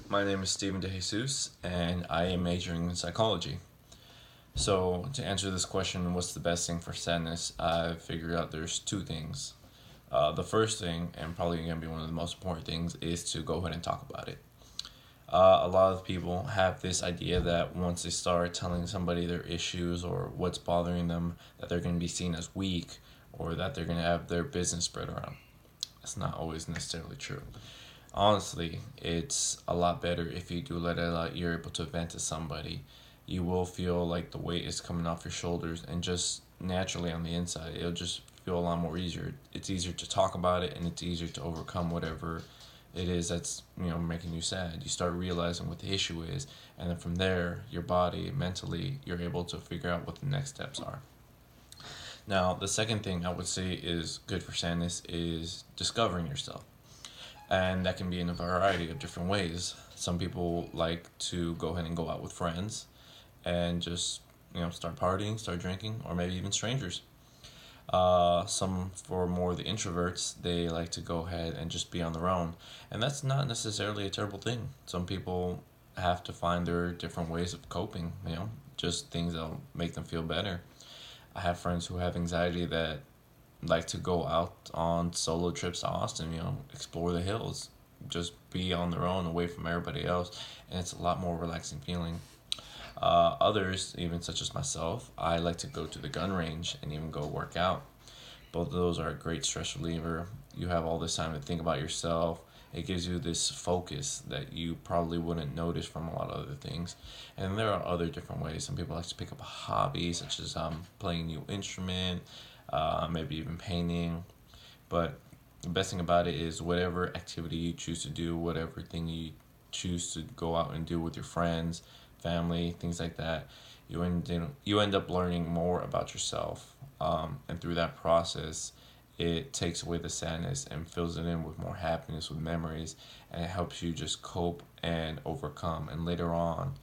My name is Steven DeJesus, and I am majoring in psychology. So, to answer this question, what's the best thing for sadness? I've figured out there's two things. The first thing, and probably going to be one of the most important things, is to go ahead and talk about it. A lot of people have this idea that once they start telling somebody their issues or what's bothering them, that they're going to be seen as weak or that they're going to have their business spread around. That's not always necessarily true. Honestly, it's a lot better if you do let it out. You're able to vent to somebody. You will feel like the weight is coming off your shoulders, and just naturally on the inside, it'll just feel a lot more easier. It's easier to talk about it, and it's easier to overcome whatever it is that's making you sad. You start realizing what the issue is, and then from there, your body mentally, you're able to figure out what the next steps are. Now, the second thing I would say is good for sadness is discovering yourself, and that can be in a variety of different ways. Some people like to go ahead and go out with friends and just start partying, start drinking, or maybe even strangers. Some, for more the introverts, they like to go ahead and just be on their own, and that's not necessarily a terrible thing. Some people have to find their different ways of coping, just things that'll make them feel better. I have friends who have anxiety that like to go out on solo trips to Austin, explore the hills, just be on their own away from everybody else, and it's a lot more relaxing feeling. Others, even such as myself, I like to go to the gun range and even go work out. Both of those are a great stress reliever. You have all this time to think about yourself. It gives you this focus that you probably wouldn't notice from a lot of other things. And there are other different ways. Some people like to pick up a hobby, such as playing a new instrument, maybe even painting. But the best thing about it is whatever activity you choose to do, whatever thing you choose to go out and do with your friends, family, things like that, you end up learning more about yourself, and through that process, it takes away the sadness and fills it in with more happiness, with memories, and it helps you just cope and overcome. And later on,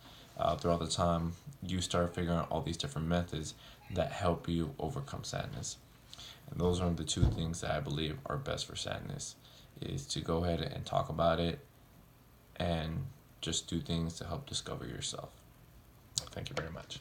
throughout the time, you start figuring out all these different methods that help you overcome sadness. And those are the two things that I believe are best for sadness, is to go ahead and talk about it and just do things to help discover yourself. Thank you very much.